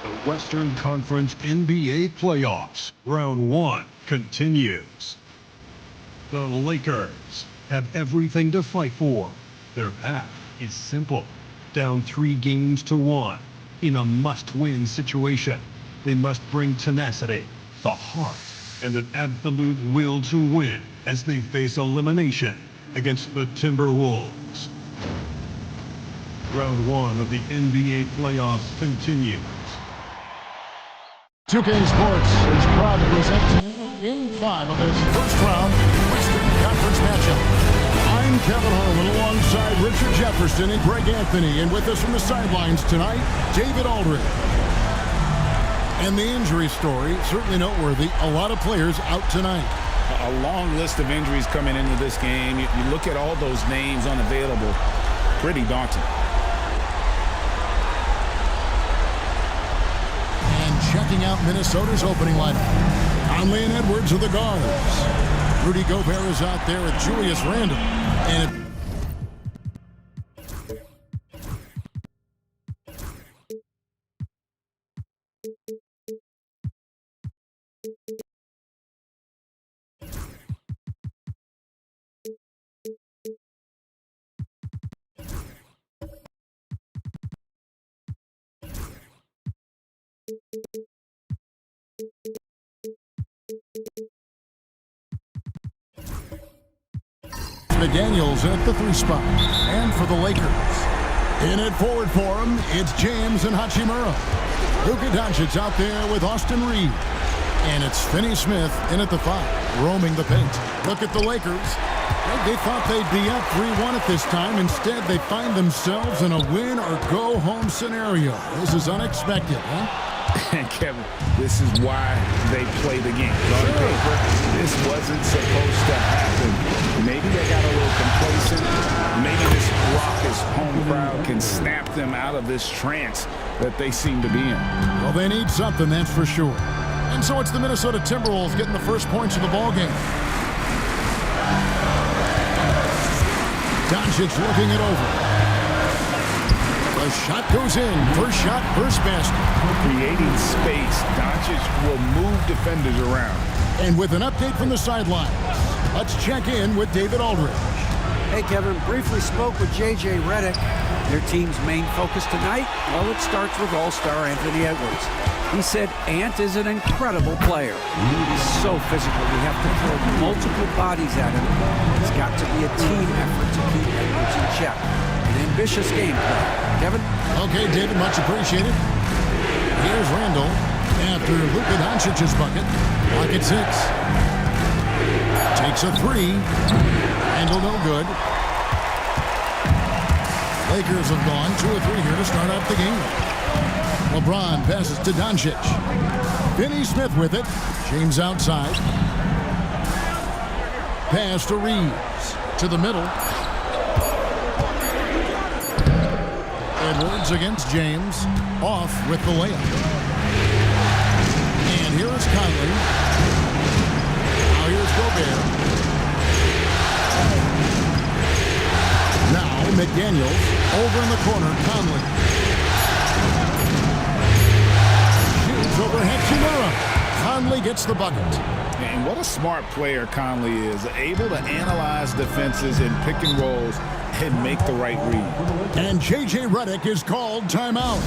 The Western Conference NBA playoffs, round 1 continues. The Lakers have everything to fight for. Their path is simple. Down 3 games to 1 in a must-win situation. They must bring tenacity, the heart, and an absolute will to win as they face elimination against the Timberwolves. Round 1 of the NBA playoffs continues. 2K Sports is proud to present Game 5 of this first round Western Conference matchup. I'm Kevin Harlan alongside Richard Jefferson and Greg Anthony, and with us from the sidelines tonight, David Aldridge. And the injury story, certainly noteworthy. A lot of players out tonight. A long list of injuries coming into this game. You look at all those names unavailable, pretty daunting. Checking out Minnesota's opening lineup. Conley and Edwards are the guards. Rudy Gobert is out there with Julius Randle. And McDaniels at the 3 spot. And for the Lakers, in at forward for him, it's James and Hachimura. Luka Doncic out there with Austin Reeves. And it's Finney Smith in at the 5, roaming the paint. Look at the Lakers. They thought they'd be up 3-1 at this time. Instead, they find themselves in a win-or-go-home scenario. This is unexpected, huh? And Kevin, this is why they play the game. On paper, this wasn't supposed to happen. Maybe they got a little complacent. Maybe this raucous home crowd can snap them out of this trance that they seem to be in. Well, they need something, that's for sure. And so it's the Minnesota Timberwolves getting the first points of the ball game. Doncic looking it over. The shot goes in. First shot, first basket. Creating space. Doncic will move defenders around. And with an update from the sidelines, let's check in with David Aldridge. Hey, Kevin. Briefly spoke with J.J. Redick. Their team's main focus tonight, well, it starts with All-Star Anthony Edwards. He said Ant is an incredible player. He's so physical. We have to throw multiple bodies at him. It's got to be a team effort to keep Edwards in check. An ambitious game plan. Kevin? Okay, David, much appreciated. Here's Randle after Luka Doncic's bucket. Lock at 6. Takes a 3. Randle no good. Lakers have gone 2 or 3 here to start out the game. LeBron passes to Doncic. Finney Smith with it. James outside. Pass to Reeves. To the middle. Edwards against James. Off with the layup. And here is Conley. Now here's Gobert. Now McDaniels. Over in the corner, Conley. Shoots over Hachimura. Conley gets the bucket. And what a smart player Conley is. Able to analyze defenses in pick and rolls and make the right read. And J.J. Redick is called timeout.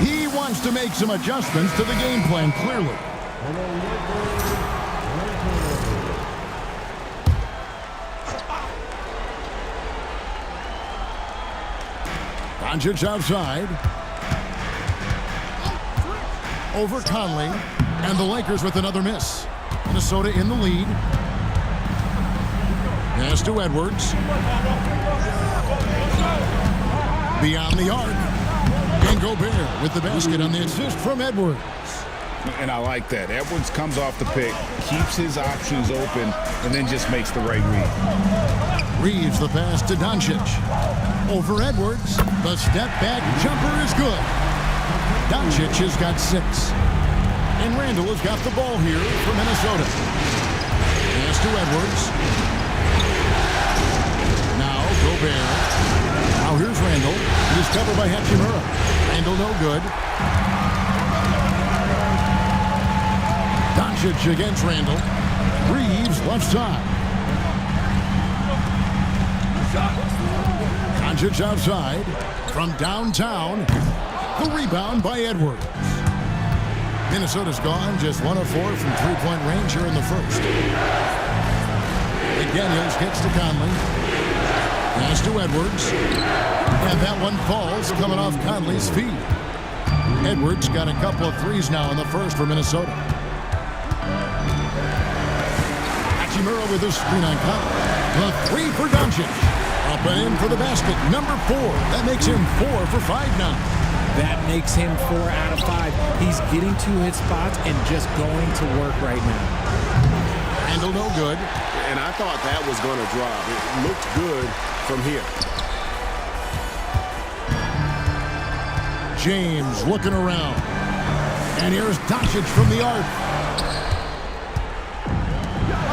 He wants to make some adjustments to the game plan, clearly. Doncic outside. Over Conley. And the Lakers with another miss. Minnesota in the lead. Pass to Edwards. Beyond the arc. And Gobert with the basket on the assist from Edwards. And I like that. Edwards comes off the pick, keeps his options open, and then just makes the right read. Reeves the pass to Doncic. Over Edwards. The step back jumper is good. Doncic has got 6. And Randle has got the ball here for Minnesota. Pass to Edwards. Now Gobert. Now here's Randle. He's covered by Hachimura. Randle no good. Doncic against Randall. Reeves left side. Doncic outside. From downtown. The rebound by Edwards. Minnesota's gone just 1 of 4 from three-point range here in the first. McDaniels gets to Conley. Pass to Edwards. And that one falls coming off Conley's feet. Edwards got a couple of threes now in the first for Minnesota. Hachimura with a screen on Conley. The three for Doncic. Up and in for the basket. Number 4. That makes him 4 for 5 now. That makes him 4 out of 5. He's getting to his spots and just going to work right now. Handle no good. And I thought that was going to drop. It looked good from here. James looking around. And here's Doncic from the arc.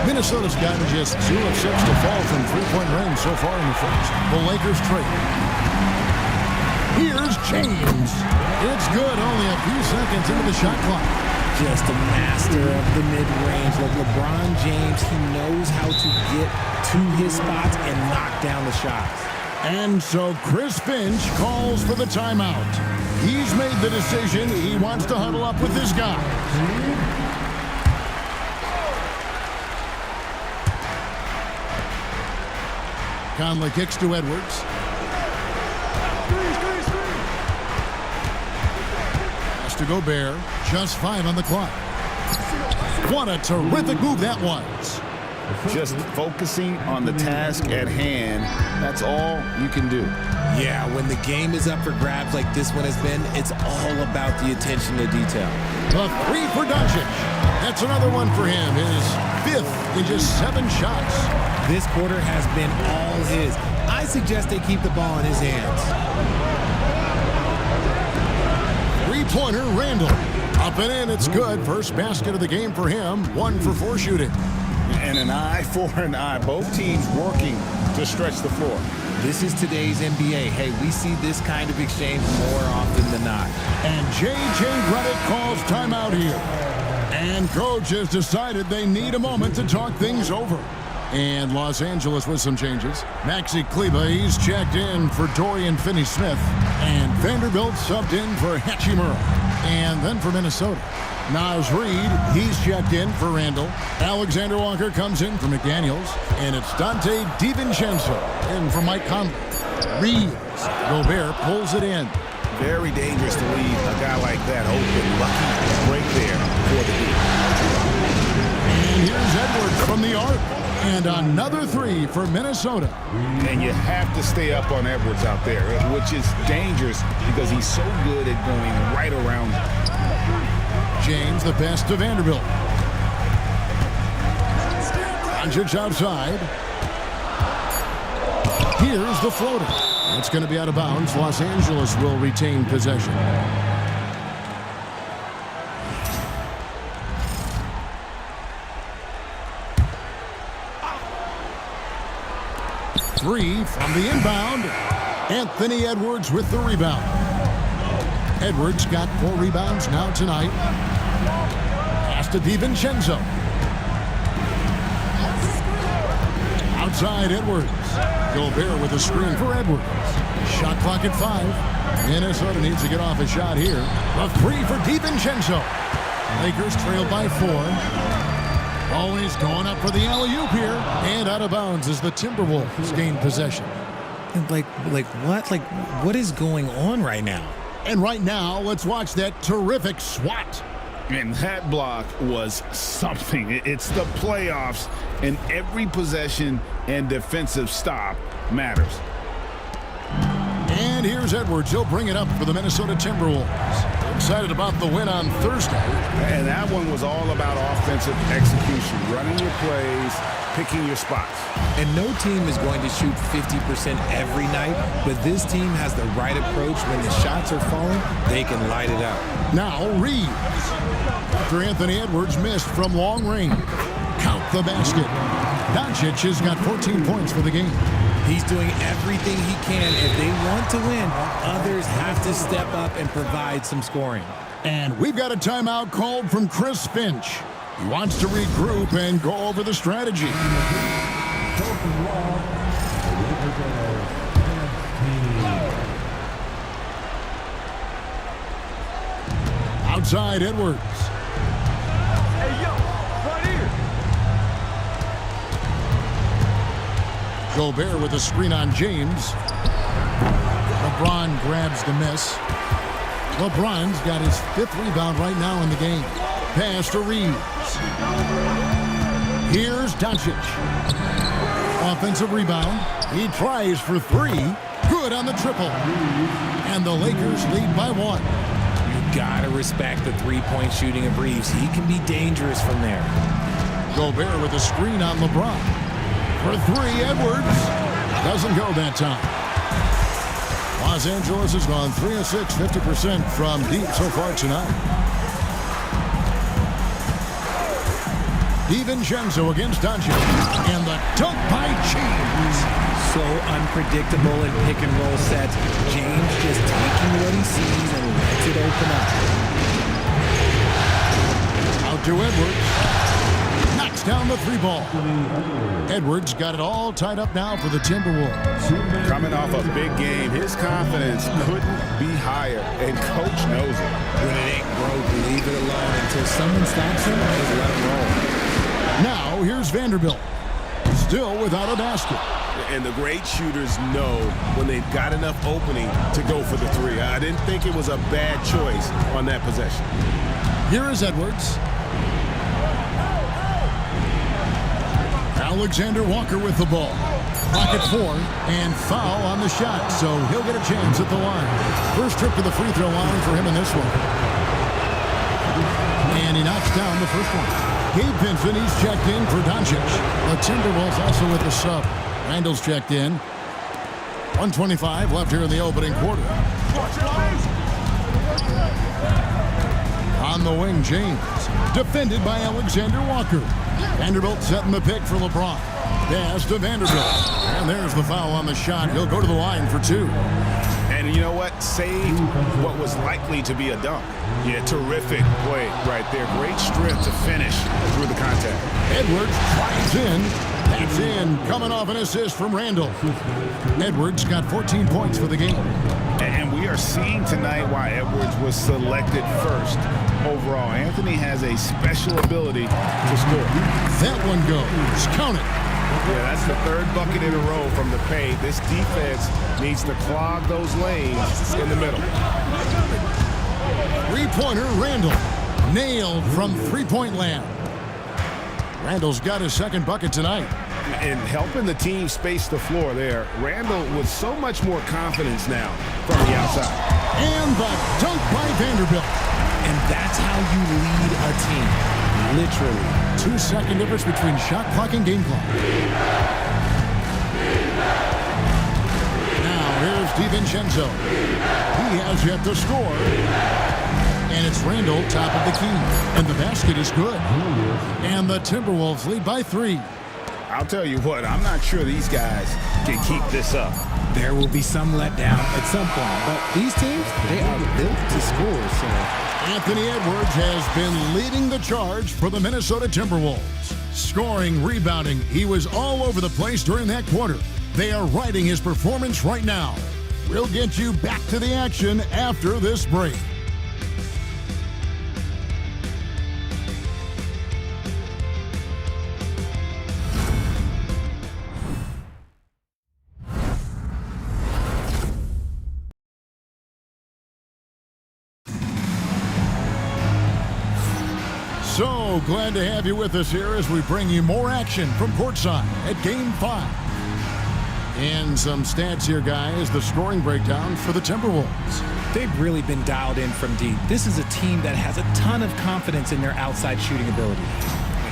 Minnesota's gotten just 2 of 6 to fall from three-point range so far in the first. The Lakers trade. Here's James. It's good, only a few seconds into the shot clock. Just a master of the mid-range. Like LeBron James, he knows how to get to his spots and knock down the shots. And so Chris Finch calls for the timeout. He's made the decision. He wants to huddle up with his guy. Conley kicks to Edwards. Has to Gobert. Just 5 on the clock. What a terrific move that was. Just focusing on the task at hand, that's all you can do. Yeah, when the game is up for grabs like this one has been, it's all about the attention to detail. The 3 for Doncic. That's another one for him. His 5th in just 7 shots. This quarter has been all his. I suggest they keep the ball in his hands. Three-pointer, Randall. Up and in, it's good. First basket of the game for him. 1 for 4 shooting. And an eye for an eye. Both teams working to stretch the floor. This is today's NBA. Hey, we see this kind of exchange more often than not. And J.J. Redick calls timeout here. And coach has decided they need a moment to talk things over. And Los Angeles with some changes. Maxi Kleber, he's checked in for Dorian Finney-Smith. And Vanderbilt subbed in for Hachimura. And then for Minnesota, Naz Reid, he's checked in for Randall. Alexander Walker comes in for McDaniels. And it's Dante DiVincenzo in for Mike Conley. Reeves, Gobert pulls it in. Very dangerous to leave a guy like that open. Lucky break there for the deal. And here's Edwards from the arc. And another 3 for Minnesota. And you have to stay up on Edwards out there, which is dangerous because he's so good at going right around. James, the pass to Vanderbilt. Doncic outside. Here's the floater. It's going to be out of bounds. Los Angeles will retain possession. Three from the inbound. Anthony Edwards with the rebound. Edwards got 4 rebounds now tonight. Pass to DiVincenzo. Outside Edwards. Gobert with a screen for Edwards. Shot clock at 5. Minnesota needs to get off a shot here. A 3 for DiVincenzo. Lakers trailed by 4. Always going up for the alley-oop here. And out of bounds as the Timberwolves gain possession. Like what? Like, what is going on right now? And right now, let's watch that terrific swat. And that block was something. It's the playoffs, and every possession and defensive stop matters. And here's Edwards. He'll bring it up for the Minnesota Timberwolves. Excited about the win on Thursday. And that one was all about offensive execution, running your plays, picking your spots. And no team is going to shoot 50% every night, but this team has the right approach. When the shots are falling, they can light it up. Now Reeves. After Anthony Edwards missed from long range. Count the basket. Doncic has got 14 points for the game. He's doing everything he can. If they want to win, others have to step up and provide some scoring. And we've got a timeout called from Chris Finch. He wants to regroup and go over the strategy. Outside Edwards. Hey, yo, right here. Gobert with a screen on James. LeBron grabs the miss. LeBron's got his 5th rebound right now in the game. Pass to Reeves. Here's Doncic. Offensive rebound. He tries for 3. Good on the triple. And the Lakers lead by 1. You gotta respect the three-point shooting of Reeves. He can be dangerous from there. Gobert with a screen on LeBron. For 3, Edwards. Doesn't go that time. Los Angeles has gone 3 of 6, 50% from deep so far tonight. DiVincenzo against Doncic. And the dunk by James. So unpredictable in pick-and-roll sets. James just taking what he sees and lets it open up. Out to Edwards. Knocks down the 3 ball. Edwards got it all tied up now for the Timberwolves. Coming off a big game, his confidence couldn't be higher, and coach knows it. When it ain't broke, leave it alone until someone stops him. Just let him roll. Now here's Vanderbilt. Still without a basket. And the great shooters know when they've got enough opening to go for the 3. I didn't think it was a bad choice on that possession. Here is Edwards. Alexander Walker with the ball. Pocket 4 and foul on the shot, so he'll get a chance at the line. First trip to the free throw line for him in this one. And he knocks down the first one. Gabe Vincent, he's checked in for Doncic. The Timberwolves also with the sub. Randall's checked in. 1:25 left here in the opening quarter. On the wing, James. Defended by Alexander Walker. Vanderbilt setting the pick for LeBron. Pass to Vanderbilt. And there's the foul on the shot. He'll go to the line for 2. And you know what? Saved what was likely to be a dunk. Yeah, terrific play right there. Great strength to finish through the contact. Edwards flies in. That's in. Coming off an assist from Randall. Edwards got 14 points for the game. And we are seeing tonight why Edwards was selected first overall. Anthony has a special ability to score. That one goes. Count it. Yeah, that's the 3rd bucket in a row from the paint. This defense needs to clog those lanes in the middle. 3-pointer, Randall. Nailed from 3-point land. Randall's got his 2nd bucket tonight. And helping the team space the floor there, Randall with so much more confidence now from the outside. And the dunk by Vanderbilt. And that's how you lead a team. Literally. 2-second difference between shot clock and game clock. Now here's DiVincenzo. He has yet to score. And it's Randall, top of the key. And the basket is good. And the Timberwolves lead by 3. I'll tell you what, I'm not sure these guys can keep this up. There will be some letdown at some point. But these teams, they are built to score. So Anthony Edwards has been leading the charge for the Minnesota Timberwolves. Scoring, rebounding, he was all over the place during that quarter. They are riding his performance right now. We'll get you back to the action after this break. So glad to have you with us here as we bring you more action from courtside at Game 5. And some stats here, guys. The scoring breakdown for the Timberwolves. they've really been dialed in from deep. This is a team that has a ton of confidence in their outside shooting ability.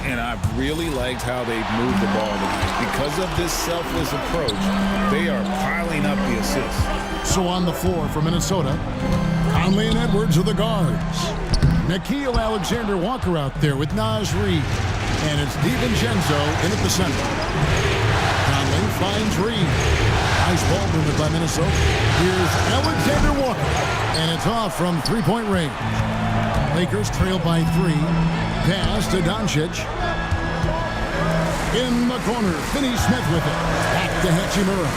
And I've really liked how they've moved the ball tonight. Because of this selfless approach, they are piling up the assists. So on the floor for Minnesota, Conley and Edwards are the guards. Nickeil Alexander-Walker out there with Naz Reid. And it's DiVincenzo in at the center. Conley finds Reid. Nice ball movement by Minnesota. Here's Alexander-Walker. And it's off from three-point range. Lakers trail by 3. Pass to Doncic. In the corner, Finney Smith with it. Back to Hachimura.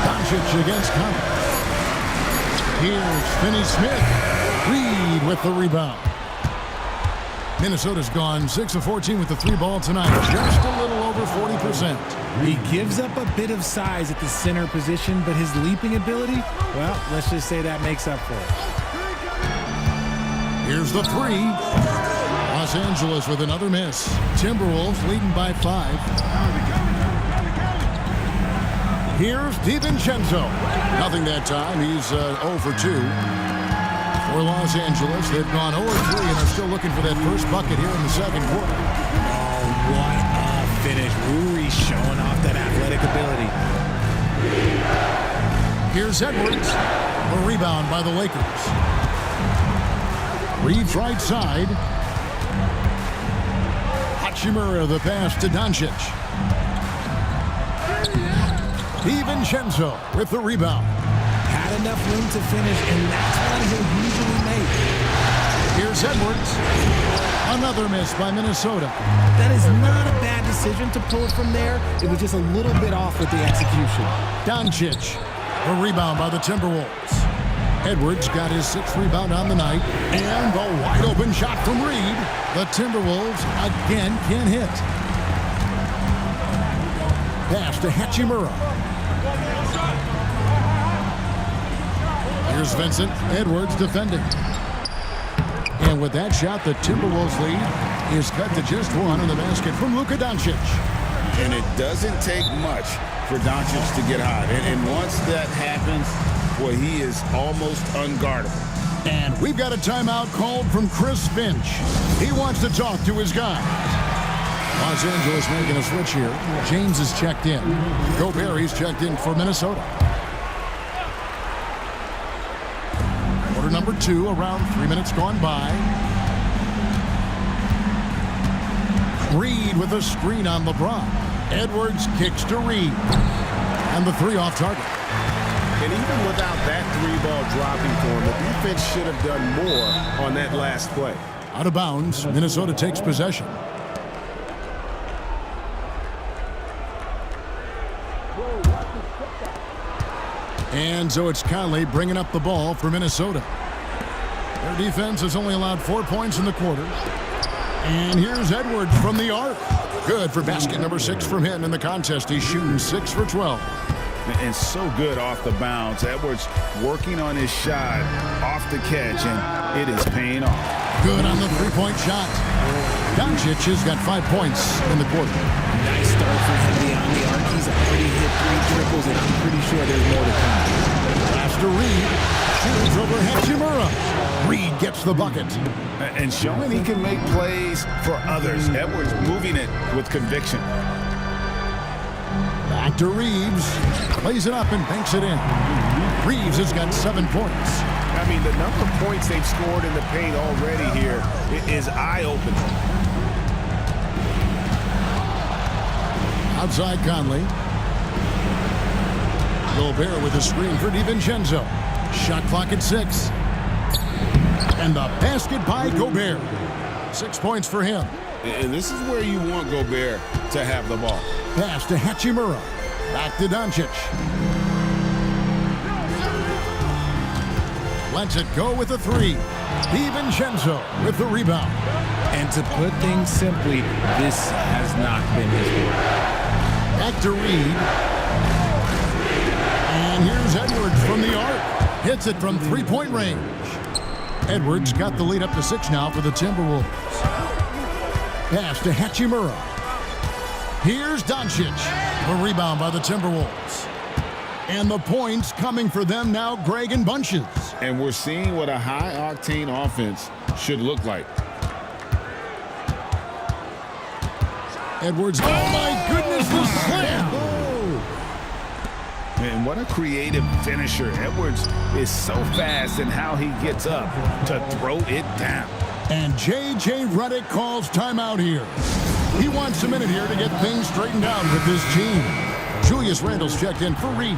Doncic against Conley. Here's Finney Smith. Reed with the rebound. Minnesota's gone 6 of 14 with the 3-ball tonight. Just a little over 40%. He gives up a bit of size at the center position, but his leaping ability, well, let's just say that makes up for it. Here's the 3. Los Angeles with another miss. Timberwolves leading by 5. Here's DiVincenzo. Nothing that time. He's 0 for 2. For Los Angeles, they've gone 0 for 3 and are still looking for that first bucket here in the second quarter. Oh, what a finish. Rui showing off that athletic ability. Here's Edwards. A rebound by the Lakers. Reed's right side. Hachimura the pass to Doncic. DiVincenzo with the rebound. Had enough room to finish, and that's one he'll usually make. Here's Edwards. Another miss by Minnesota. That is not a bad decision to pull it from there. It was just a little bit off with the execution. Doncic. A rebound by the Timberwolves. Edwards got his 6th rebound on the night. And the wide open shot from Reed. The Timberwolves again can't hit. Pass to Hachimura. Here's Vincent. Edwards defending. And with that shot, the Timberwolves lead is cut to just 1 in the basket from Luka Doncic. And it doesn't take much for Doncic to get hot. And once that happens, boy, he is almost unguardable. And we've got a timeout called from Chris Finch. He wants to talk to his guys. Los Angeles making a switch here. James is checked in. Gobert, he's checked in for Minnesota. Quarter number 2, around 3 minutes gone by. Reed with a screen on LeBron. Edwards kicks to Reed. And the 3 off target. And even without that 3-ball dropping for him, the defense should have done more on that last play. Out of bounds, Minnesota takes possession. And so it's Conley bringing up the ball for Minnesota. Their defense has only allowed 4 points in the quarter. And here's Edwards from the arc. Good for basket number 6 from him in the contest. He's shooting 6 for 12. And so good off the bounce. Edwards working on his shot off the catch, and it is paying off. Good on the 3-point shot. Doncic has got 5 points in the quarter. Nice start for him beyond the arc. He's already hit 3 triples, and I'm pretty sure there's more to come. Pass to Reed. Shoots over Hachimura. Reed gets the bucket. And showing he can make plays for others. Edwards moving it with conviction. Back to Reeves. Plays it up and banks it in. Reeves has got 7 points. I mean, the number of points they've scored in the paint already here is eye-opening. Outside Conley. Gobert with a screen for DiVincenzo. Shot clock at 6. And the basket by Gobert. 6 points for him. And this is where you want Gobert to have the ball. Pass to Hachimura. Back to Doncic. Lets it go with a 3. DiVincenzo with the rebound. And to put things simply, this has not been his work. Back to Reed. And here's Edwards from the arc. Hits it from 3-point range. Edwards got the lead up to 6 now for the Timberwolves. Pass to Hachimura. Here's Doncic. A rebound by the Timberwolves. And the points coming for them now, Greg, in bunches. And we're seeing what a high-octane offense should look like. Edwards, oh my goodness, the slam! And what a creative finisher. Edwards is so fast in how he gets up to throw it down. And J.J. Redick calls timeout here. He wants a minute here to get things straightened out with his team. Julius Randle's checked in for Reed.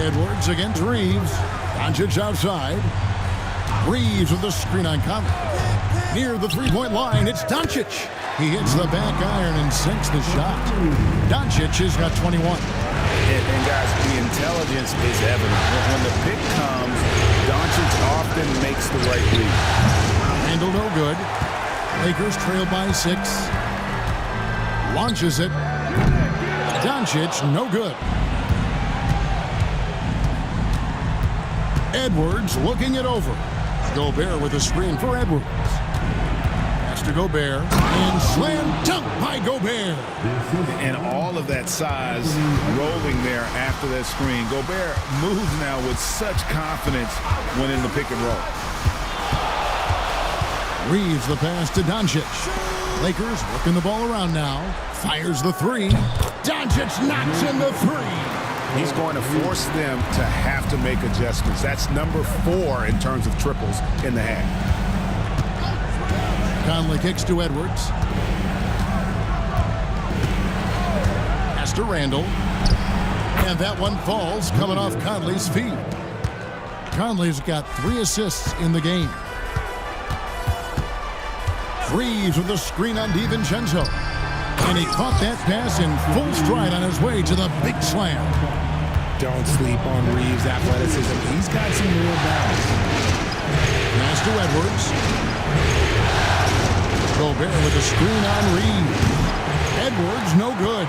Edwards against Reeves. Doncic outside. Reeves with the screen on Conley. Near the three-point line, it's Doncic. He hits the back iron and sinks the shot. Doncic has got 21. And guys, the intelligence is evident. When the pick comes, Doncic often makes the right read. Handle no good. Lakers trail by 6. Launches it. Doncic, no good. Edwards looking it over. Gobert with a screen for Edwards. Pass to Gobert. And slam dunk by Gobert. And all of that size rolling there after that screen. Gobert moves now with such confidence when in the pick and roll. Reeves the pass to Doncic. Lakers working the ball around now. Fires the three. Doncic knocks in the three. He's going to force them to have to make adjustments. That's number 4 in terms of triples in the half. Conley kicks to Edwards. Pass to Randall. And that one falls coming off Conley's feet. Conley's got 3 assists in the game. Reeves with the screen on DiVincenzo. And he caught that pass in full stride on his way to the big slam. Don't sleep on Reeves' athleticism. He's got some real balance. Pass to Edwards. Gobert with the screen on Reeves. Edwards, no good.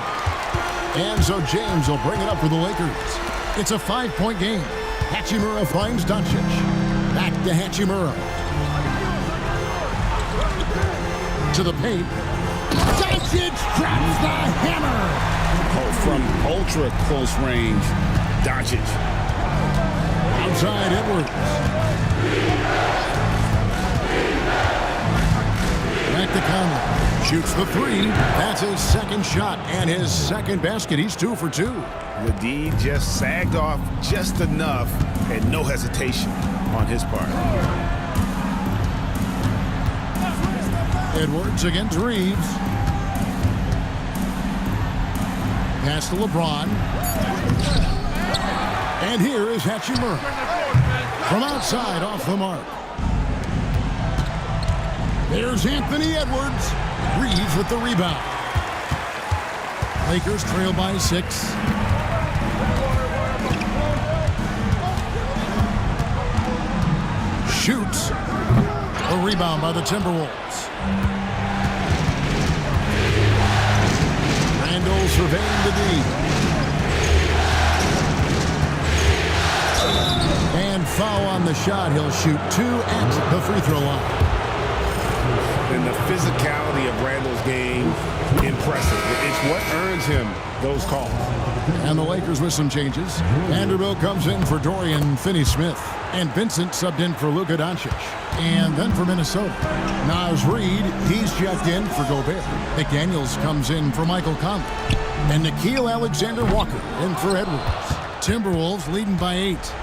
And so James will bring it up for the Lakers. It's a 5-point game. Hachimura finds Doncic. Back to Hachimura. To the paint. Doncic drops the hammer. Oh, from ultra close range, Doncic. Outside Edwards. Back to Conley. Shoots the three. That's his second shot and his second basket. He's 2 for 2. The D just sagged off just enough and no hesitation on his part. Edwards against Reeves. Pass to LeBron. And here is Hachimura. From outside, off the mark. There's Anthony Edwards. Reeves with the rebound. Lakers trail by 6. Shoots. A rebound by the Timberwolves. Randall surveying the D. And foul on the shot. He'll shoot 2 at the free throw line. And the physicality of Randall's game, impressive. It's what earns him those calls. And the Lakers with some changes. Vanderbilt comes in for Dorian Finney-Smith. And Vincent subbed in for Luka Doncic. And then for Minnesota, Naz Reid, he's checked in for Gobert. McDaniels comes in for Michael Conley. And Nickeil Alexander-Walker in for Edwards. Timberwolves leading by 8.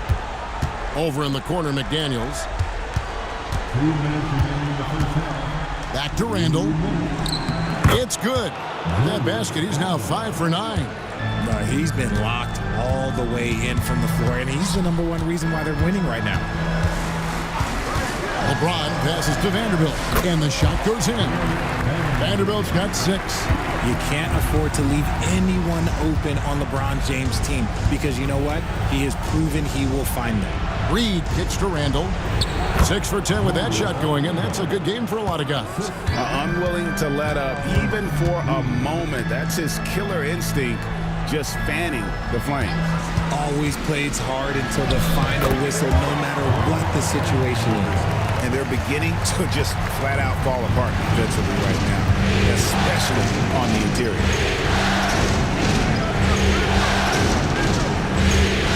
Over in the corner, McDaniels. Back to Randall. It's good. That basket, he's now 5 for 9. He's been locked all the way in from the floor, and he's the #1 reason why they're winning right now. LeBron passes to Vanderbilt, and the shot goes in. Vanderbilt's got 6. You can't afford to leave anyone open on LeBron James' team because you know what? He has proven he will find them. Reed kicks to Randall. 6 for 10 with that shot going in. That's a good game for a lot of guys. Unwilling to let up even for a moment. That's his killer instinct, just fanning the flames. Always plays hard until the final whistle, no matter what the situation is. And they're beginning to just flat out fall apart defensively right now, especially on the interior.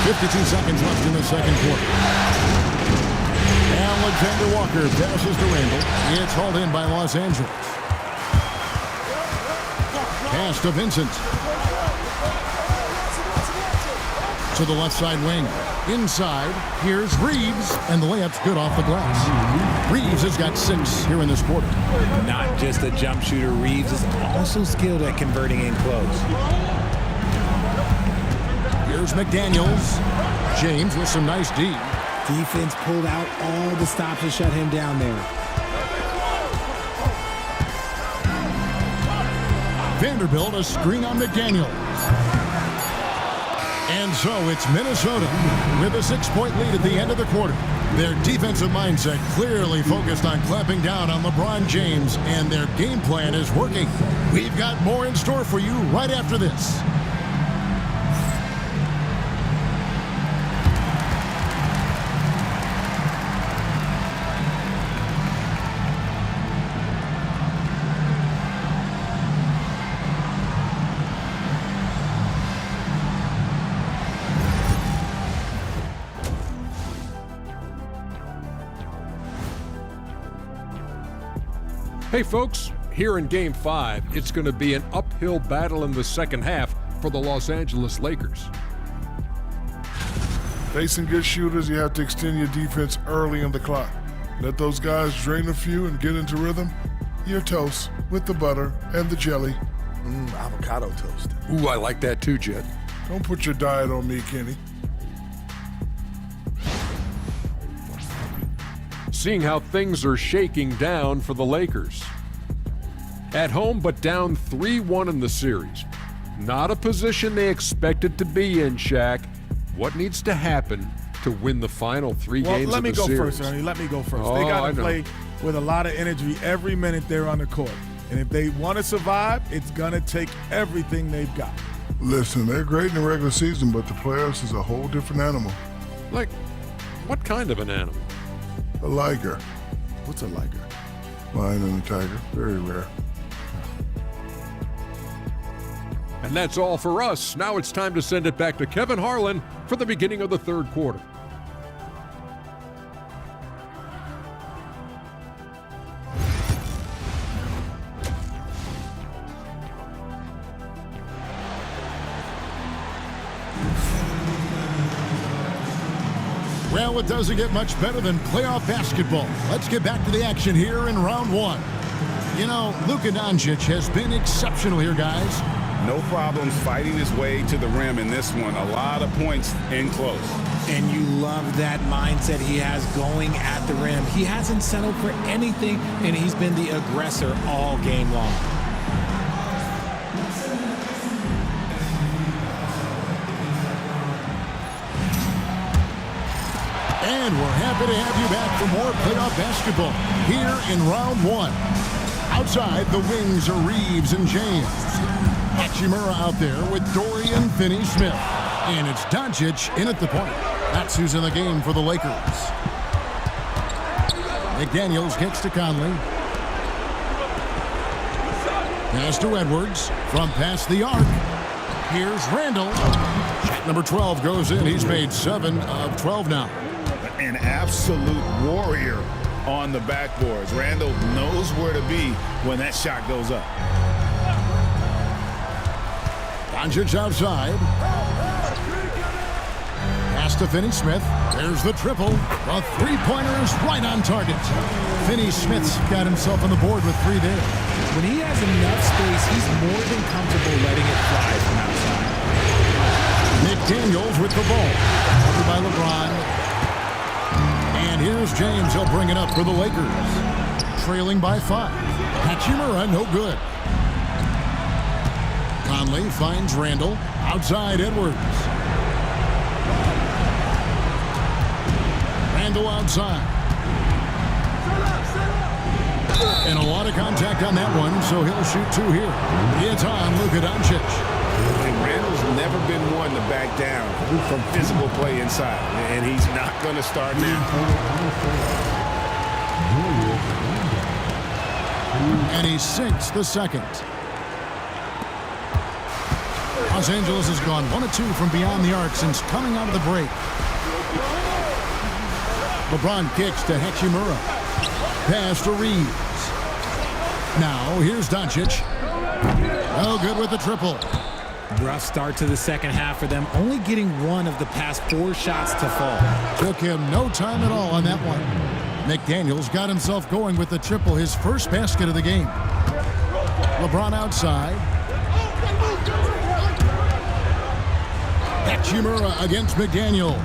52 seconds left in the second quarter. Alexander Walker passes to Randall. It's hauled in by Los Angeles. Pass to Vincent. To the left side wing. Inside, here's Reeves, and the layup's good off the glass. Reeves has got 6 here in this quarter. Not just a jump shooter, Reeves is also skilled at converting in close. Here's McDaniels. James with some nice D. Defense pulled out all the stops to shut him down there. Vanderbilt a screen on McDaniels. And so it's Minnesota with a 6-point lead at the end of the quarter. Their defensive mindset clearly focused on clamping down on LeBron James, and their game plan is working. We've got more in store for you right after this. Hey folks, here in Game 5, it's going to be an uphill battle in the second half for the Los Angeles Lakers. Facing good shooters, you have to extend your defense early in the clock. Let those guys drain a few and get into rhythm. You're toast with the butter and the jelly. Avocado toast. Ooh, I like that too, Jet. Don't put your diet on me, Kenny. Seeing how things are shaking down for the Lakers. At home, but down 3-1 in the series. Not a position they expected to be in, Shaq. What needs to happen to win the final 3 games of the series? Let me go first, Ernie. Let me go first. Oh, they got I to know. play with a lot of energy every minute they're on the court. And if they want to survive, it's going to take everything they've got. Listen, they're great in the regular season, but the playoffs is a whole different animal. Like, what kind of an animal? A liger. What's a liger? Lion and a tiger. Very rare. And that's all for us. Now it's time to send it back to Kevin Harlan for the beginning of the third quarter. Well, it doesn't get much better than playoff basketball. Let's get back to the action here in round 1. You know, Luka Doncic has been exceptional here, guys. No problems fighting his way to the rim in this one. A lot of points in close. And you love that mindset he has going at the rim. He hasn't settled for anything, and he's been the aggressor all game long. And we're happy to have you back for more playoff basketball here in round 1. Outside, the wings are Reeves and James. Hachimura out there with Dorian Finney-Smith. And it's Doncic in at the point. That's who's in the game for the Lakers. McDaniels gets to Conley. Pass to Edwards from past the arc. Here's Randall. Shot number 12 goes in. He's made 7 of 12 now. An absolute warrior on the backboards. Randall knows where to be when that shot goes up. Doncic outside. Pass to Finney-Smith. There's the triple. The three-pointer is right on target. Finney-Smith's got himself on the board with 3 there. When he has enough space, he's more than comfortable letting it fly from outside. McDaniels with the ball. Covered by LeBron. And here's James. He'll bring it up for the Lakers. Trailing by 5. Hachimura, no good. Conley finds Randall. Outside Edwards. Randall outside. And a lot of contact on that one, so he'll shoot 2 here. It's on Luka Doncic. And Randall's never been one to back down from physical play inside, and he's not going to start now. And he sinks the second. Los Angeles has gone 1 of 2 from beyond the arc since coming out of the break. LeBron kicks to Hachimura. Pass to Reeves. Now here's Doncic. Oh, good with the triple. Rough start to the second half for them, only getting 1 of the past 4 shots to fall. Took him no time at all on that one. McDaniels got himself going with the triple, his first basket of the game. LeBron outside. Hachimura against McDaniel.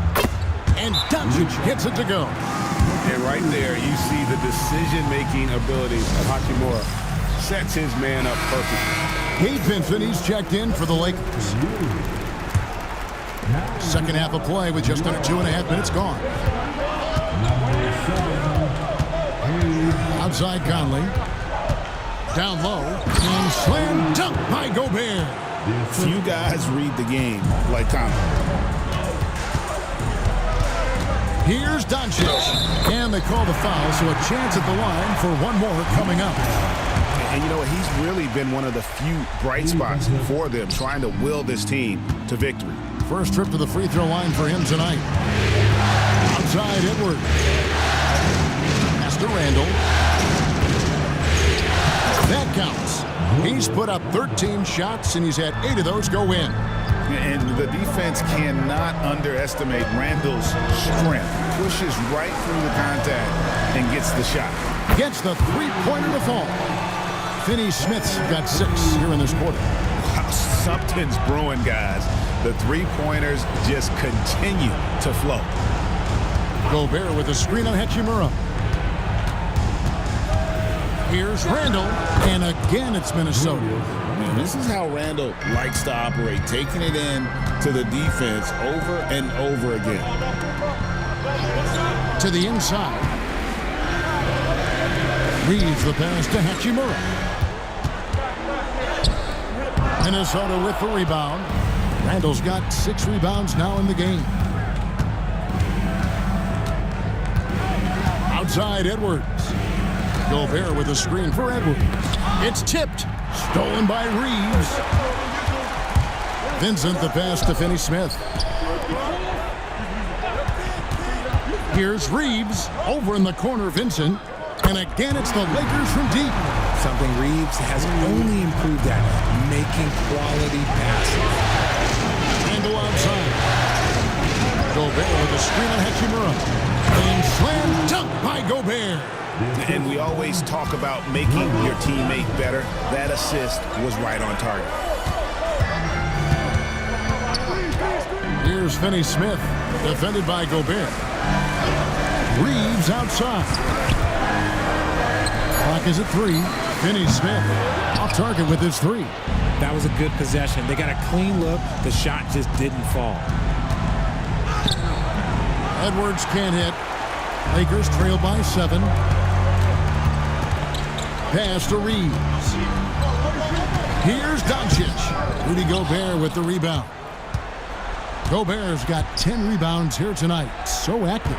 And Doncic gets it to go. And right there, you see the decision-making ability of Hachimura. Sets his man up perfectly. Gabe Vincent, he's checked in for the Lakers. Second half of play with just under 2.5 minutes gone. Outside Conley. Down low. And slam dunk by Gobert. Few guys read the game like Conley. Here's Doncic. And they call the foul, so a chance at the line for one more coming up. And you know what? He's really been one of the few bright spots for them, trying to will this team to victory. First trip to the free throw line for him tonight. Outside Edwards. Pass to Randall. That counts. He's put up 13 shots, and he's had 8 of those go in. And the defense cannot underestimate Randall's strength. Pushes right through the contact and gets the shot. Gets the three-pointer to fall. Finney-Smith's got 6 here in this quarter. Wow, something's brewing, guys. The three-pointers just continue to flow. Gobert with a screen on Hachimura. Here's Randall, and again it's Minnesota. And this is how Randall likes to operate, taking it in to the defense over and over again. To the inside. Reads the pass to Hachimura. Minnesota with the rebound. Randall's got 6 rebounds now in the game. Outside Edwards. Gobert with a screen for Edwards. It's tipped. Stolen by Reeves. Vincent the pass to Finney-Smith. Here's Reeves. Over in the corner, Vincent. And again, it's the Lakers from deep. Something Reeves has only improved at, making quality passes. Randall outside. Gobert with a screen on Hachimura. And slam dunk by Gobert. And we always talk about making your teammate better. That assist was right on target. Here's Finney-Smith, defended by Gobert. Reeves outside. Clock is at 3. Finney-Smith off target with his 3. That was a good possession. They got a clean look. The shot just didn't fall. Edwards can't hit. Lakers trail by 7. Pass to Reeves. Here's Doncic. Rudy Gobert with the rebound. Gobert's got 10 rebounds here tonight. So active.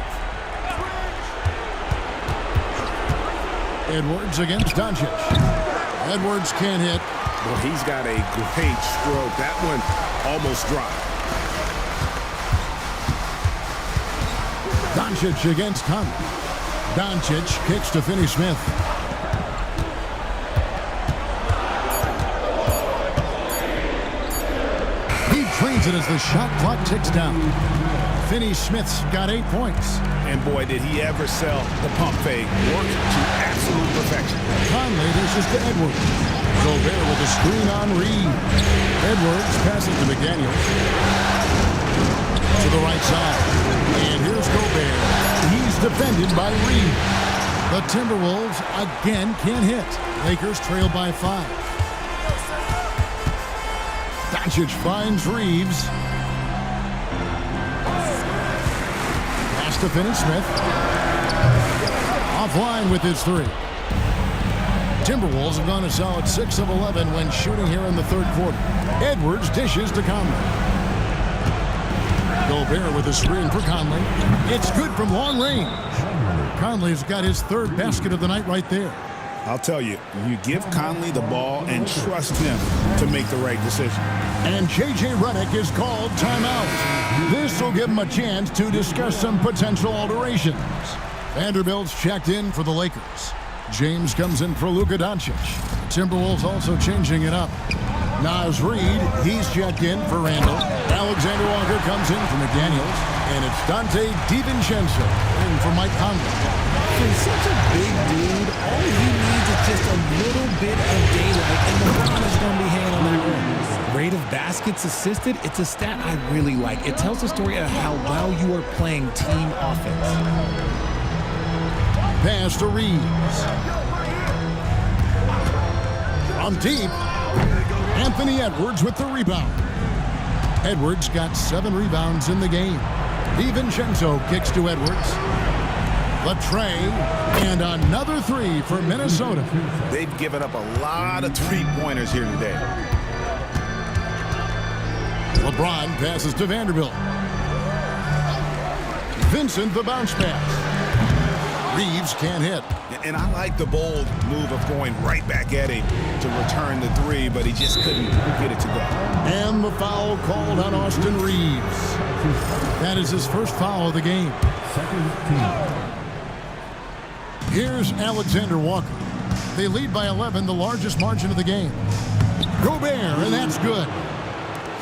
Edwards against Doncic. Edwards can't hit. Well, he's got a great stroke. That one almost dropped. Doncic against Conley. Doncic kicks to Finney-Smith. He trains it as the shot clock ticks down. Finney-Smith's got 8 points. And boy, did he ever sell the pump fake. Worked to absolute perfection. Conley dishes to Edwards. Gobert with a screen on Reed. Edwards passes to McDaniels. To the right side. And here's Gobert. He's defended by Reed. The Timberwolves again can't hit. Lakers trail by 5. Doncic finds Reeves. Pass to Finney-Smith. Offline with his 3. Timberwolves have gone a solid 6 of 11 when shooting here in the third quarter. Edwards dishes to Conley. Gobert with a screen for Conley. It's good from long range. Conley's got his 3rd basket of the night right there. I'll tell you, you give Conley the ball and trust him to make the right decision. And J.J. Redick is called timeout. This will give him a chance to discuss some potential alterations. Vanderbilt's checked in for the Lakers. James comes in for Luka Doncic. Timberwolves also changing it up. Naz Reid, he's checked in for Randall. Alexander Walker comes in for McDaniels. And it's Dante DiVincenzo in for Mike Conley. He's such a big dude. All he needs is just a little bit of daylight, and LeBron is going to be hanging on that rim. rate of baskets assisted, it's a stat I really like. It tells the story of how well you are playing team offense. Pass to Reeves. From deep, Anthony Edwards with the rebound. Edwards got 7 rebounds in the game. DiVincenzo kicks to Edwards. The tray, and another 3 for Minnesota. They've given up a lot of three-pointers here today. LeBron passes to Vanderbilt. Vincent the bounce pass. Reeves can't hit. And I like the bold move of going right back at him to return the 3, but he just couldn't get it to go. And the foul called on Austin Reeves. That is his first foul of the game. Second team. Here's Alexander Walker. They lead by 11, the largest margin of the game. Gobert, and that's good.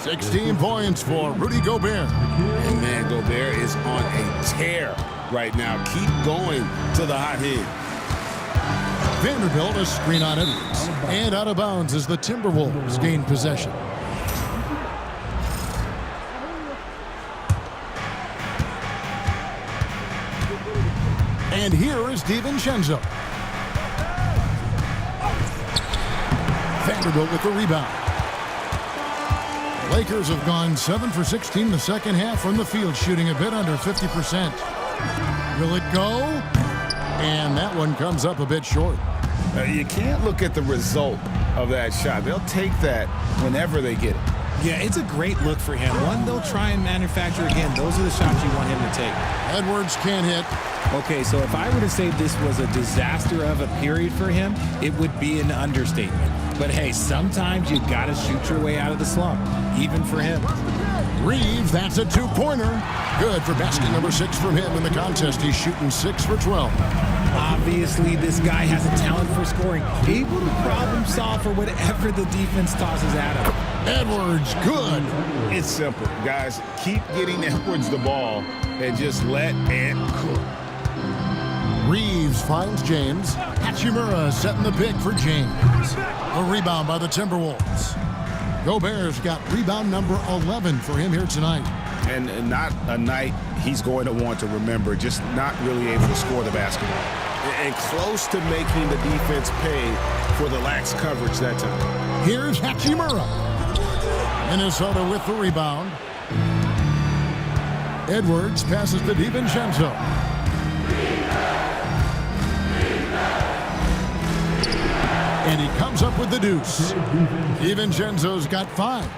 16 points for Rudy Gobert. And man, Gobert is on a tear right now. Keep going to the hot hand. Vanderbilt a screen on Edwards. And out of bounds as the Timberwolves gain possession. And here is DiVincenzo. Vanderbilt with the rebound. Lakers have gone 7 for 16 the second half from the field, shooting a bit under 50%. Will it go? And that one comes up a bit short. You can't look at the result of that shot. They'll take that whenever they get it. Yeah, it's a great look for him. One they'll try and manufacture again. Those are the shots you want him to take. Edwards can't hit. Okay, so if I were to say this was a disaster of a period for him, it would be an understatement. But hey, sometimes you gotta shoot your way out of the slump, even for him. Reeves, that's a 2-pointer. Good for basket number 6 from him in the contest. He's shooting 6 for 12. Obviously, this guy has a talent for scoring, able to problem solve for whatever the defense tosses at him. Edwards, good. It's simple, guys. Keep getting Edwards the ball and just let Ant cook. Reeves finds James. Hachimura setting the pick for James. A rebound by the Timberwolves. Gobert's got rebound number 11 for him here tonight. And not a night he's going to want to remember, just not really able to score the basketball. And close to making the defense pay for the lax coverage that time. Here's Hachimura. Minnesota with the rebound. Edwards passes to DiVincenzo. And he comes up with the deuce. DiVincenzo's got 5.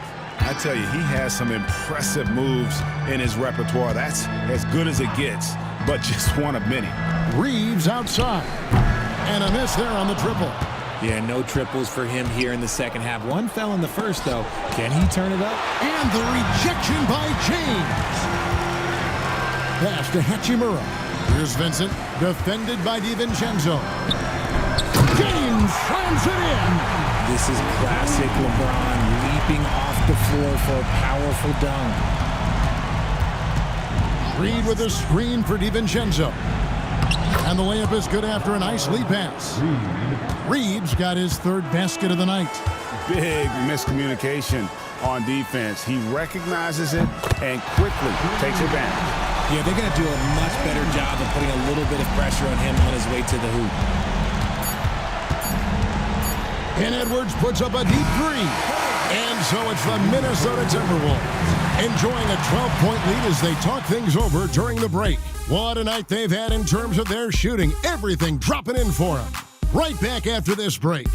I tell you, he has some impressive moves in his repertoire. That's as good as it gets, but just one of many. Reeves outside. And a miss there on the triple. Yeah, no triples for him here in the second half. One fell in the first, though. Can he turn it up? And the rejection by James. Pass to Hachimura. Here's Vincent, defended by DiVincenzo. James slams it in. This is classic LeBron, leaping off the floor for a powerful dunk. Reed with a screen for DiVincenzo. And the layup is good after a nice lead pass. Reeves got his 3rd basket of the night. Big miscommunication on defense. He recognizes it and quickly takes advantage. Yeah, they're going to do a much better job of putting a little bit of pressure on him on his way to the hoop. And Edwards puts up a deep 3. And so it's the Minnesota Timberwolves enjoying a 12-point lead as they talk things over during the break. What a night they've had in terms of their shooting. Everything dropping in for them. Right back after this break.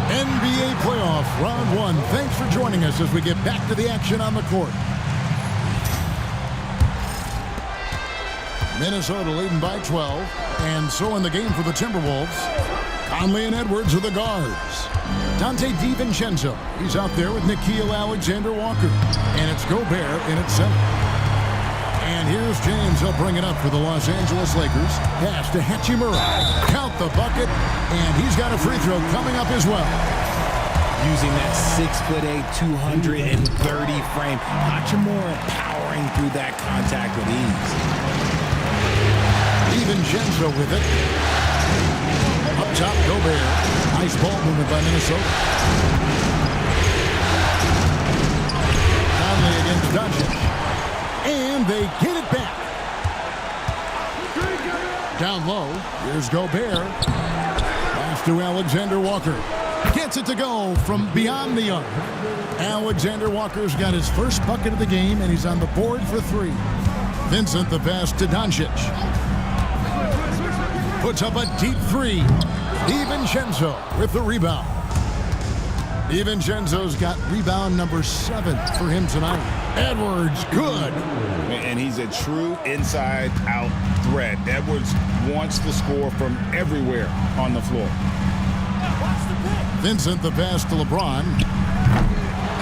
NBA playoff round 1. Thanks for joining us as we get back to the action on the court. Minnesota leading by 12, and so in the game for the Timberwolves, Conley and Edwards are the guards. Dante DiVincenzo, he's out there with Nickeil Alexander-Walker, and it's Gobert in at center. And here's James. He'll bring it up for the Los Angeles Lakers. Pass to Hachimura. Count the bucket, and he's got a free throw coming up as well. Using that 6'8", 230 frame, Hachimura powering through that contact with ease. DiVincenzo with it. Up top, Gobert. Nice ball movement by Minnesota. Conley against Doncic. And they get it back. Down low, here's Gobert. Pass to Alexander Walker. Gets it to go from beyond the arc. Alexander Walker's got his first bucket of the game, and he's on the board for 3. Vincent the pass to Doncic. Puts up a deep 3. DiVincenzo with the rebound. DiVincenzo's got rebound number 7 for him tonight. Edwards, good. And he's a true inside-out threat. Edwards wants to score from everywhere on the floor. Vincent the pass to LeBron.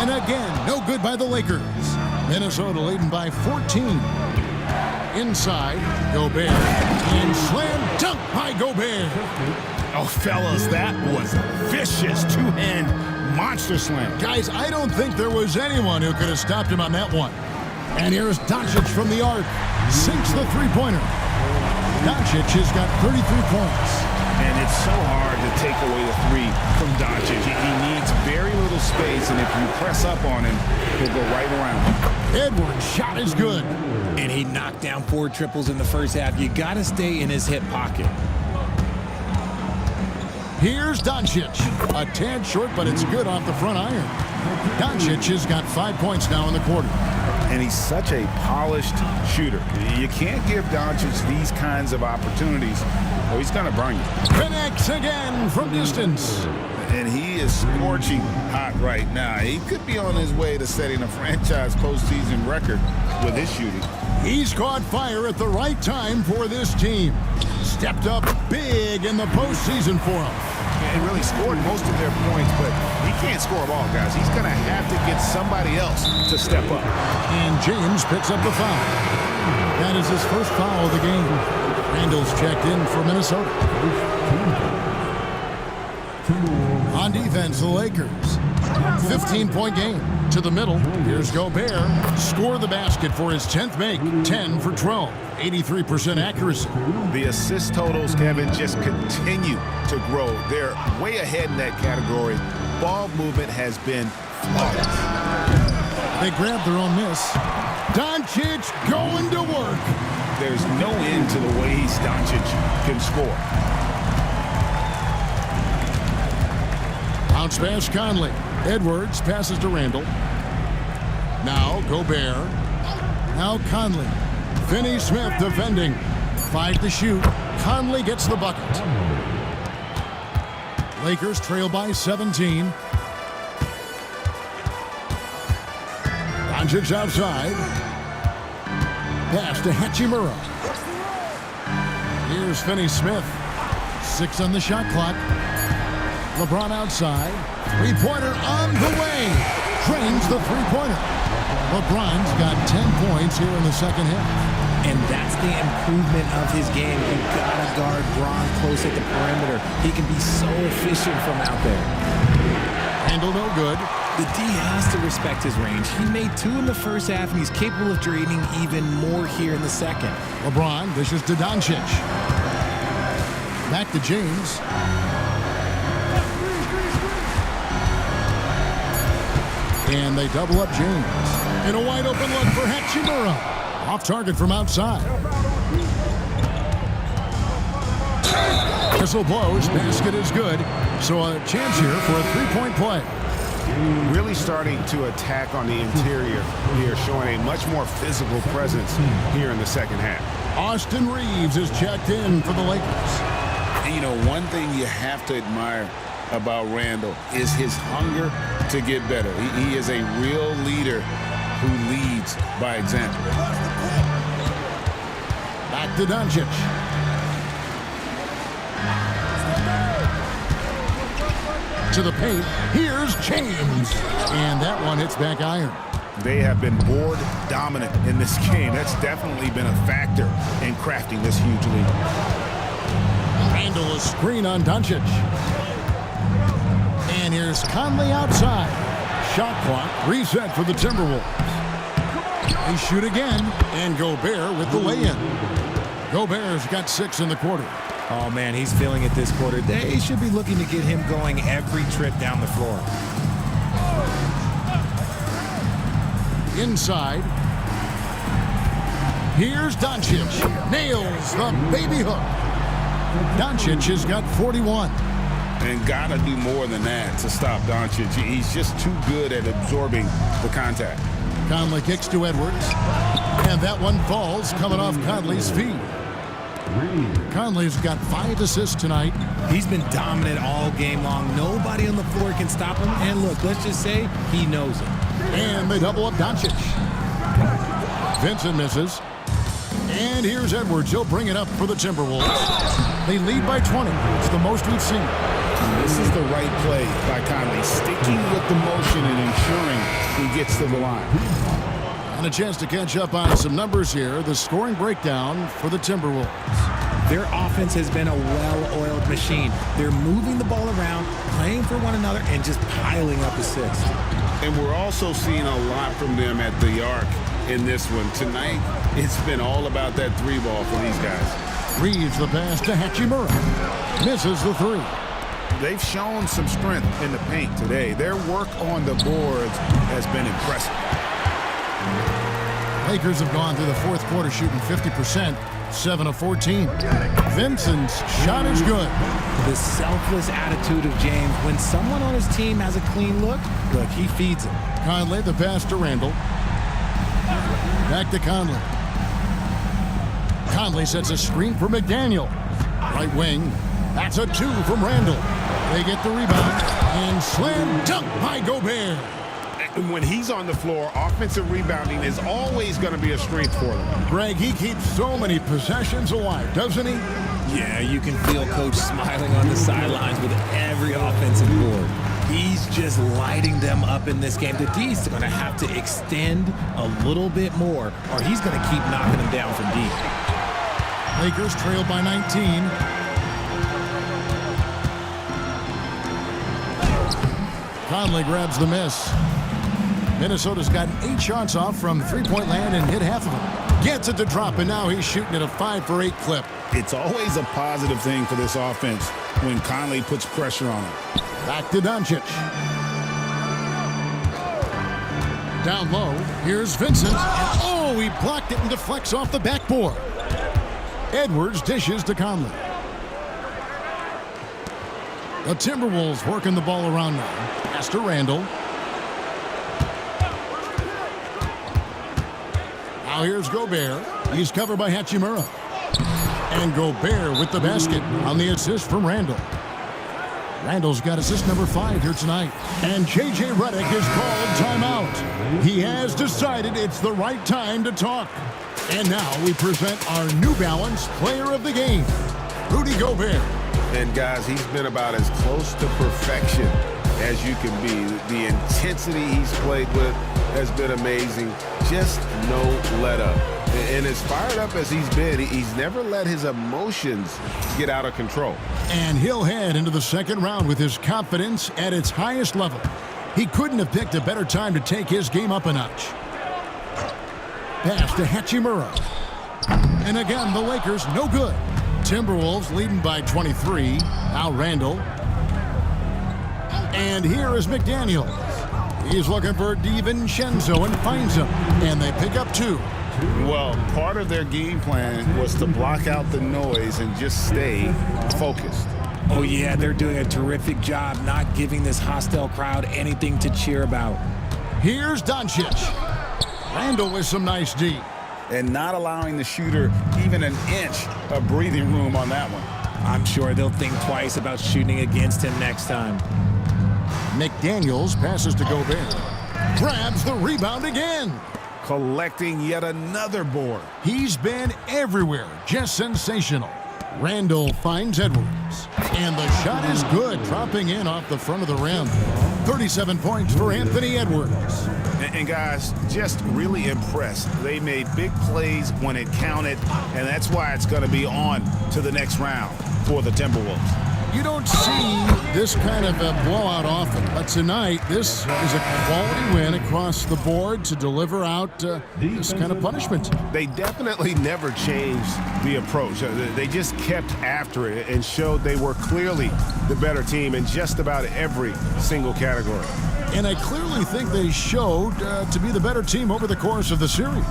And again, no good by the Lakers. Minnesota leading by 14. Inside, Gobert. And slam dunk by Gobert. Oh, fellas, that was vicious two-hand monster slam. Guys, I don't think there was anyone who could have stopped him on that one. And here's Doncic from the arc. Sinks the three-pointer. Doncic has got 33 points. And it's so hard to take away the 3 from Doncic. He needs very little space, and if you press up on him, he'll go right around. Edwards' shot is good. And he knocked down 4 triples in the first half. You got to stay in his hip pocket. Here's Doncic. A tad short, but it's good off the front iron. Doncic has got 5 points now in the quarter. And he's such a polished shooter. You can't give Doncic these kinds of opportunities, or he's going to burn you. Connects again from distance. And he is scorching hot right now. He could be on his way to setting a franchise postseason record with his shooting. He's caught fire at the right time for this team. Stepped up big in the postseason for him. And really scored most of their points, but he can't score them all, guys. He's going to have to get somebody else to step up. And James picks up the foul. That is his first foul of the game. Randall's checked in for Minnesota. On defense, the Lakers. 15-point game. To the middle, here's Gobert. Score the basket for his 10th make. 10 for 12. 83% accuracy. The assist totals, Kevin, just continue to grow. They're way ahead in that category. Ball movement has been flawless. They grabbed their own miss. Doncic going to work. There's no end to the ways Doncic can score. Bounce pass, Conley. Edwards passes to Randall. Now Gobert. Now Conley. Finney Smith defending. 5 to shoot. Conley gets the bucket. Lakers trail by 17. Doncic outside. Pass to Hachimura. Here's Finney Smith. 6 on the shot clock. LeBron outside. Three-pointer on the way. Drains the three-pointer. LeBron's got 10 points here in the second half. And that's the improvement of his game. You've got to guard Bron close at the perimeter. He can be so efficient from out there. Handle no good. The D has to respect his range. He made 2 in the first half, and he's capable of draining even more here in the second. LeBron dishes to Doncic. Back to James. And they double up James. And a wide open look for Hachimura. Off target from outside. Whistle blows. Basket is good. So a chance here for a three-point play. Really starting to attack on the interior here, showing a much more physical presence here in the second half. Austin Reeves is checked in for the Lakers. And you know, one thing you have to admire about Randall is his hunger to get better. He is a real leader who leads by example. Back to Doncic. To the paint. Here's James. And that one hits back iron. They have been board dominant in this game. That's definitely been a factor in crafting this huge lead. Randall a screen on Doncic. And here's Conley outside. Shot clock reset for the Timberwolves. They shoot again, and Gobert with the lay-in. Gobert's got 6 in the quarter. Oh, man, he's feeling it this quarter. They should be looking to get him going every trip down the floor. Inside. Here's Doncic. Nails the baby hook. Doncic has got 41. And got to do more than that to stop Doncic. He's just too good at absorbing the contact. Conley kicks to Edwards. And that one falls coming off Conley's feet. Conley's got 5 assists tonight. He's been dominant all game long. Nobody on the floor can stop him. And look, let's just say he knows it. And they double up Doncic. Vincent misses. And here's Edwards. He'll bring it up for the Timberwolves. They lead by 20. It's the most we've seen. This is the right play by Conley, sticking with the motion and ensuring he gets to the line. And a chance to catch up on some numbers here. The scoring breakdown for the Timberwolves. Their offense has been a well-oiled machine. They're moving the ball around, playing for one another, and just piling up assists. And we're also seeing a lot from them at the arc in this one. Tonight, it's been all about that 3 ball for these guys. Reads the pass to Hachimura. Misses the 3. They've shown some strength in the paint today. Their work on the boards has been impressive. Lakers have gone through the fourth quarter shooting 50%, 7 of 14. Vincent's shot is good. The selfless attitude of James. When someone on his team has a clean look, he feeds him. Conley, the pass to Randall. Back to Conley. Conley sets a screen for McDaniel. Right wing. That's a 2 from Randall. They get the rebound. And slam dunk by Gobert. And when he's on the floor, offensive rebounding is always going to be a strength for them. Greg, he keeps so many possessions alive, doesn't he? Yeah, you can feel Coach smiling on the sidelines with every offensive board. He's just lighting them up in this game. The D's are going to have to extend a little bit more, or he's going to keep knocking them down from deep. Lakers trail by 19. Conley grabs the miss. Minnesota's gotten 8 shots off from three-point land and hit half of them. Gets it to drop, and now he's shooting at a 5-for-8 clip. It's always a positive thing for this offense when Conley puts pressure on him. Back to Doncic. Down low, here's Vincent. And oh, he blocked it and deflects off the backboard. Edwards dishes to Conley. The Timberwolves working the ball around now. Pass to Randall. Now here's Gobert. He's covered by Hachimura. And Gobert with the basket on the assist from Randall. Randall's got assist number 5 here tonight. And J.J. Redick has called timeout. He has decided it's the right time to talk. And now we present our New Balance Player of the Game, Rudy Gobert. And guys, he's been about as close to perfection as you can be. The intensity he's played with has been amazing. Just no let up. And as fired up as he's been, he's never let his emotions get out of control. And he'll head into the second round with his confidence at its highest level. He couldn't have picked a better time to take his game up a notch. Pass to Hachimura. And again, the Lakers no good. Timberwolves leading by 23. Now Randall. And here is McDaniel. He's looking for DiVincenzo and finds him. And they pick up 2. Well, part of their game plan was to block out the noise and just stay focused. Oh, yeah, they're doing a terrific job not giving this hostile crowd anything to cheer about. Here's Doncic. Randall with some nice D. And not allowing the shooter even an inch of breathing room on that one. I'm sure they'll think twice about shooting against him next time. McDaniels passes to Gobert. Grabs the rebound again. Collecting yet another board. He's been everywhere. Just sensational. Randall finds Edwards. And the shot is good, dropping in off the front of the rim. 37 points for Anthony Edwards. And guys, just really impressed. They made big plays when it counted, and that's why it's going to be on to the next round for the Timberwolves. You don't see this kind of a blowout often, but tonight this is a quality win across the board to deliver out this kind of punishment. They definitely never changed the approach. They just kept after it and showed they were clearly the better team in just about every single category. And I clearly think they showed to be the better team over the course of the series.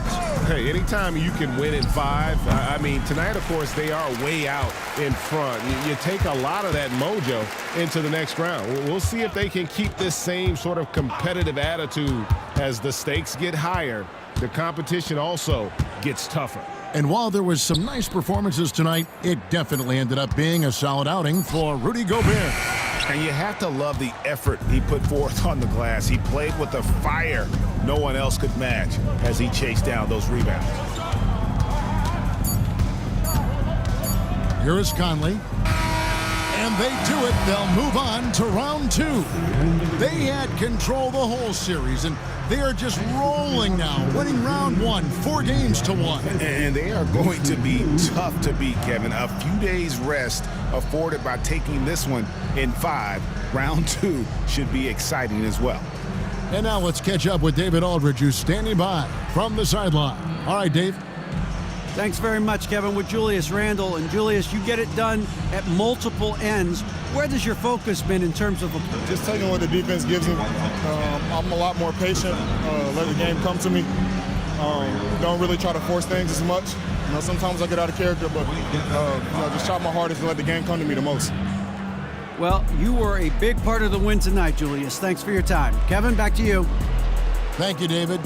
Hey, anytime you can win in 5, I mean, tonight, of course, they are way out in front. You take a lot of that mojo into the next round. We'll see if they can keep this same sort of competitive attitude as the stakes get higher. The competition also gets tougher. And while there was some nice performances tonight, it definitely ended up being a solid outing for Rudy Gobert. And you have to love the effort he put forth on the glass. He played with a fire no one else could match as he chased down those rebounds. Here is Conley. And they do it. They'll move on to round 2. They had control the whole series, and they are just rolling now, winning round 1, 4 games to 1. And they are going to be tough to beat, Kevin. A few days rest afforded by taking this one in 5. Round 2 should be exciting as well. And now let's catch up with David Aldridge, who's standing by from the sideline. All right, Dave. Thanks very much, Kevin, with Julius Randle. And Julius, you get it done at multiple ends. Where does your focus been in terms of just taking what the defense gives me? I'm a lot more patient, let the game come to me. Don't really try to force things as much. You know, sometimes I get out of character, but just try my hardest to let the game come to me the most. Well, you were a big part of the win tonight, Julius. Thanks for your time. Kevin, back to you. Thank you, David.